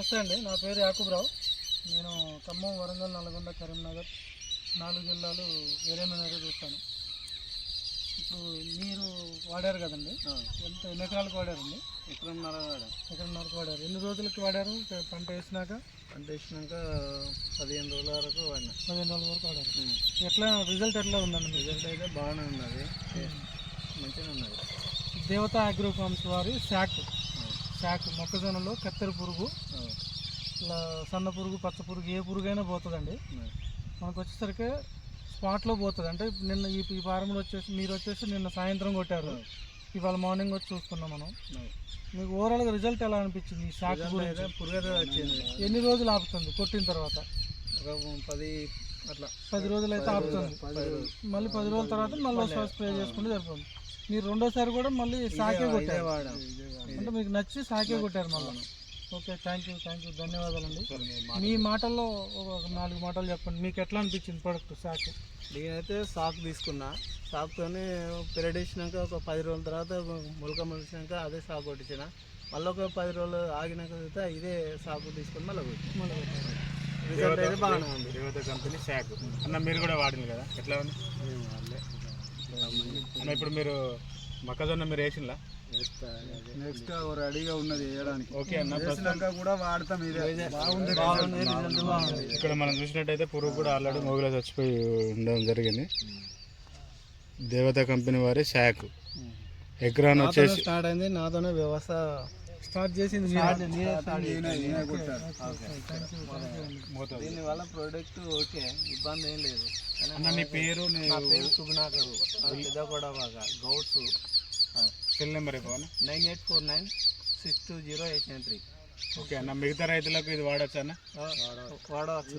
నమస్తే అండి, నా పేరు యాకూబ్రావు. నేను ఖమ్మం, వరంగల్, నల్గొండ, కరీంనగర్ 4 జిల్లాలు ఏరియా మేనేజర్ చూస్తాను. ఇప్పుడు మీరు వాడారు కదండి, ఎన్ని ఎకరాలకు వాడారండి? ఎకరంన్నరకు వాడారు. ఎన్ని రోజులకి వాడారు? పంట వేసినాక 15 రోజుల వరకు వాడినా. 15 రోజుల వరకు వాడారు. ఎట్లా రిజల్ట్ ఎట్లా ఉందండి? రిజల్ట్ అయితే బాగానే ఉన్నది, మంచిగా ఉన్నది. దేవత అగ్రో ఫార్మ్స్ వారి శాక్ మొక్కజొన్నలో కత్తెర పురుగు, ఇలా సన్న పురుగు, పచ్చ పురుగు, ఏ పురుగైనా పోతుందండి. మనకు వచ్చేసరికి స్పాట్లో పోతుంది. అంటే నిన్న ఈ ఫారంలో మీరు వచ్చేసి నిన్న సాయంత్రం కొట్టారు, ఇవాళ మార్నింగ్ వచ్చి చూస్తున్నాం మనం. మీకు ఓవరాల్గా రిజల్ట్ ఎలా అనిపించింది? ఈ శాక్ గురించి పురుగు వచ్చింది. ఎన్ని రోజులు ఆపుతుంది కొట్టిన తర్వాత? 10 రోజులు అయితే ఆపుతుంది. మళ్ళీ 10 రోజుల తర్వాత మళ్ళీ స్ప్రే చేసుకుంటే సరిపోతుంది. మీరు రెండోసారి కూడా మళ్ళీ సాకే కొట్టారు, అంటే మీకు నచ్చి సాకే కొట్టారు మళ్ళీ. ఓకే, థ్యాంక్ యూ, ధన్యవాదాలండి. మీ మాటల్లో ఒక 4 మాటలు చెప్పండి, మీకు ఎట్లా అనిపించింది ప్రోడక్ట్ సాక్? నేనైతే సాకు తీసుకున్నా, సాకుతోనే పెరడ్ వేసినాక ఒక 10 రోజుల తర్వాత మొలక మొలిసినాక అదే సాకు కొట్టించిన. మళ్ళీ ఒక 10 రోజులు ఆగినాక ఇదే సాకు తీసుకొని మళ్ళీ రిజల్ట్ అయితే బాగానే ఉంది. దేవత కంపెనీ శాక్ అన్న మీరు కూడా వాడింది కదా, ఎట్లా ఉంది అన్న? ఇప్పుడు మీరు మొక్కజొన్న మీరు వేసిందా? నెక్స్ట్ రెడీగా ఉన్నది వేయడానికి. ఓకే అన్న, కూడా వాడతాం. ఇక్కడ మనం చూసినట్టయితే పురుగు కూడా ఆల్రెడీ మొగలో చచ్చిపోయి ఉండడం జరిగింది. దేవత కంపెనీ వారి శాక్ ఎకరాన్ వచ్చేసి స్టార్ట్ అయింది, నాతోనే వ్యవస్థ స్టార్ట్ చేసింది. దీనివల్ల ప్రోడక్ట్ ఓకే, ఇబ్బంది ఏం లేదు. అన్న నీ పేరు? నా పేరు సుగుణాకరు, పెద్దగొడబాగా గౌడ్స్. సెల్ నెంబర్ ఇవ్వనా? 9849620893. ఓకే అన్న, మిగతా రైతులకు ఇది వాడచ్చు అన్న? వాడవచ్చు.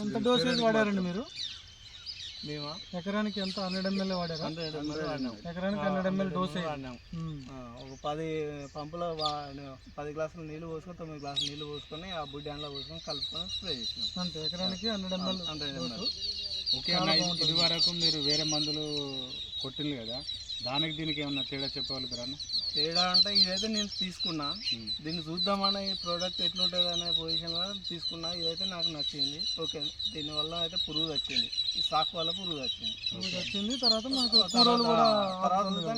ఎంత డోసేజ్ వాడారండి మీరు? మేము ఎకరానికి ఎంత 100 ml వాడారు? 100 ml వాడినాం. ఎకరానికి 100 ml డోసేజ్ వాడినాం. ఒక 10 పంపులో 10 గ్లాసులు నీళ్ళు పోసుకొని 9 గ్లాసులు నీళ్ళు పోసుకొని ఆ బుడ్డాన్లో పోసుకొని కలుపుకొని స్ప్రే చేసినాం. అంతే, ఎకరానికి 100 ml. ఓకే అన్న, ఇది వరకు మీరు వేరే మందులు కొట్టింది కదా, దానికి దీనికి ఏమన్నా తేడా చెప్పగలుగుతారా అన్న? తేడా అంటే ఇదైతే నేను తీసుకున్నా, దీన్ని చూద్దామని ఈ ప్రోడక్ట్ ఎట్లుంటుంది అనే పొజిషన్లో తీసుకున్నా. ఇదైతే నాకు నచ్చింది. ఓకే, దీనివల్ల అయితే పురుగు వచ్చింది, ఈ సాక్ వల్ల పురుగు వచ్చింది. తర్వాత నాకు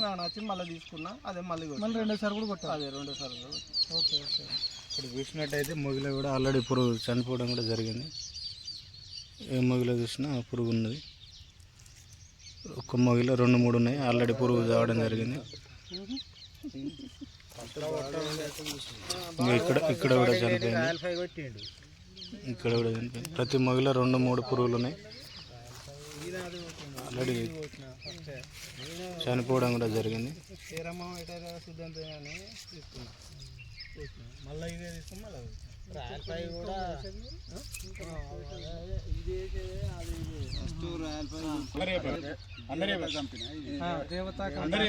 నాకు నచ్చింది, మళ్ళీ తీసుకున్నా. అదే మళ్ళీ రెండోసారి కూడా కొట్టాను. అదే రెండోసారి కూడా. ఓకే. ఇప్పుడు చూసినట్టయితే మొగిలో కూడా ఆల్రెడీ పురుగు చనిపోవడం కూడా జరిగింది. ఏ మొగిలో చూసినా పురుగు ఉన్నది. ఒక్క మొగిలో 2-3 ఉన్నాయి, ఆల్రెడీ పురుగు చావడం జరిగింది. ఇక్కడ కూడా చనిపోయింది, ఇక్కడ కూడా చనిపోయింది. ప్రతి మొగిలో 2-3 పురుగులు ఉన్నాయి, ఆల్రెడీ చనిపోవడం కూడా జరిగింది. మళ్ళీ ఇదే తీసుకుని మళ్ళీ దేవతా కంపెనీ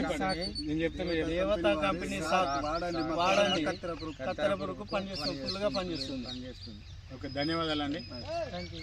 వాడండి. కత్తెర పురుగు పనిచేస్తుంది, ఫుల్గా పనిచేస్తుంది. ఓకే, ధన్యవాదాలండి. Thank you.